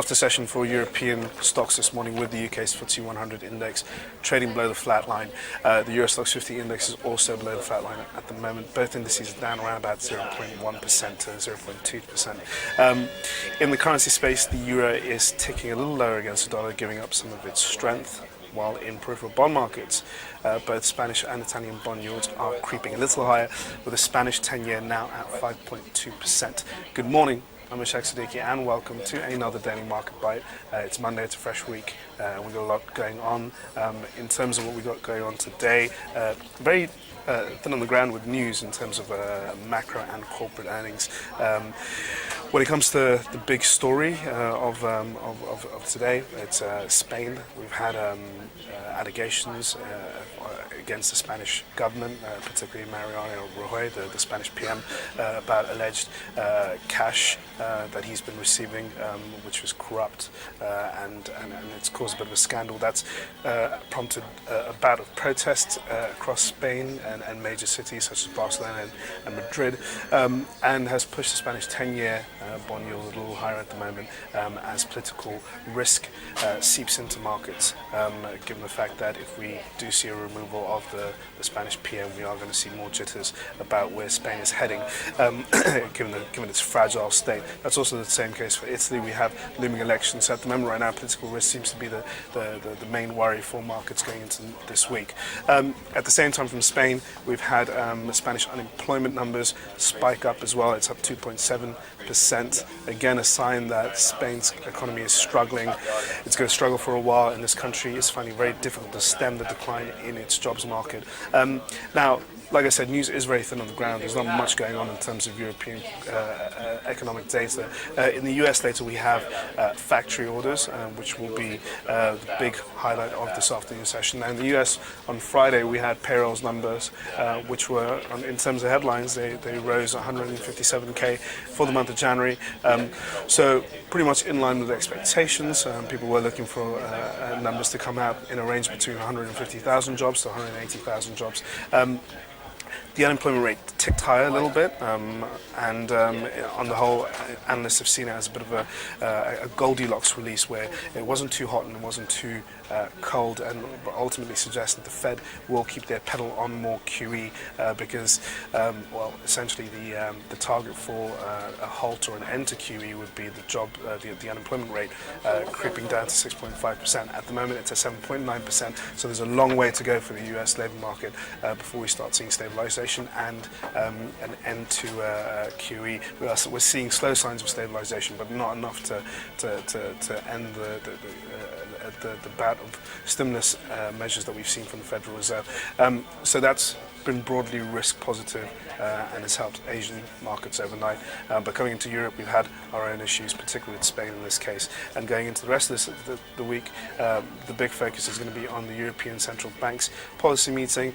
after session for European stocks this morning with the UK's FTSE 100 index trading below the flat line. The Euro Stoxx 50 index is also below the flat line at the moment. Both indices are down around about 0.1% to 0.2%. In the currency space, the euro is ticking a little lower against the dollar, giving up some of its strength. While in peripheral bond markets, both Spanish and Italian bond yields are creeping a little higher, with the Spanish 10-year now at 5.2%. Good morning, I'm Ishaq Siddiqi, and welcome to another daily market bite. It's Monday, it's a fresh week, we've got a lot going on. In terms of what we've got going on today, very thin on the ground with news in terms of macro and corporate earnings. When it comes to the big story of today, it's Spain. We've had allegations against the Spanish government, particularly Mariano Rajoy, the Spanish PM, about alleged cash that he's been receiving, which was corrupt, and it's caused a bit of a scandal. That's prompted a bout of protests across Spain and major cities such as Barcelona and Madrid, and has pushed the Spanish 10-year bond yield a little higher at the moment, as political risk seeps into markets, given the fact that if we do see a removal of the Spanish PM, we are going to see more jitters about where Spain is heading, given its fragile state. That's also the same case for Italy. We have looming elections. So at the moment right now, political risk seems to be the main worry for markets going into this week. At the same time, from Spain, we've had the Spanish unemployment numbers spike up as well. It's up 2.7%. Again, a sign that Spain's economy is struggling. It's going to struggle for a while, and this country is finding it very difficult to stem the decline in its jobs market. Now, like I said, news is very thin on the ground. There's not much going on in terms of European economic data. In the US later, we have factory orders, which will be the big highlight of this afternoon session. Now in the US on Friday, we had payrolls numbers, which were, in terms of headlines, they rose 157K for the month of January. So pretty much in line with expectations. People were looking for numbers to come out in a range between 150,000 jobs to 180,000 jobs. The unemployment rate ticked higher a little bit, and on the whole, analysts have seen it as a bit of a Goldilocks release, where it wasn't too hot and it wasn't too cold, and ultimately suggests that the Fed will keep their pedal on more QE, because, well, essentially the target for a halt or an end to QE would be the unemployment rate creeping down to 6.5%. At the moment, it's at 7.9%. So there's a long way to go for the U.S. labour market before we start seeing stabilisation and an end to QE. We're seeing slow signs of stabilisation, but not enough to end the bout of stimulus measures that we've seen from the Federal Reserve. So that's been broadly risk positive, and has helped Asian markets overnight. But coming into Europe, we've had our own issues, particularly with Spain in this case. And going into the rest of the week, the big focus is going to be on the European Central Bank's policy meeting.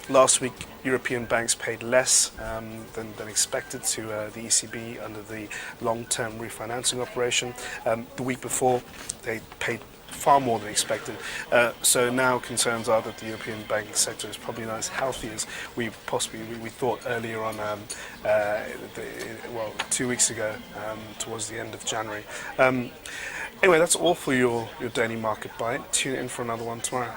Last week, European banks paid less than expected to the ECB under the long-term refinancing operation. The week before, they paid far more than expected. So now concerns are that the European banking sector is probably not as healthy as we thought earlier on, 2 weeks ago, towards the end of January. Anyway, that's all for your daily market bite. Tune in for another one tomorrow.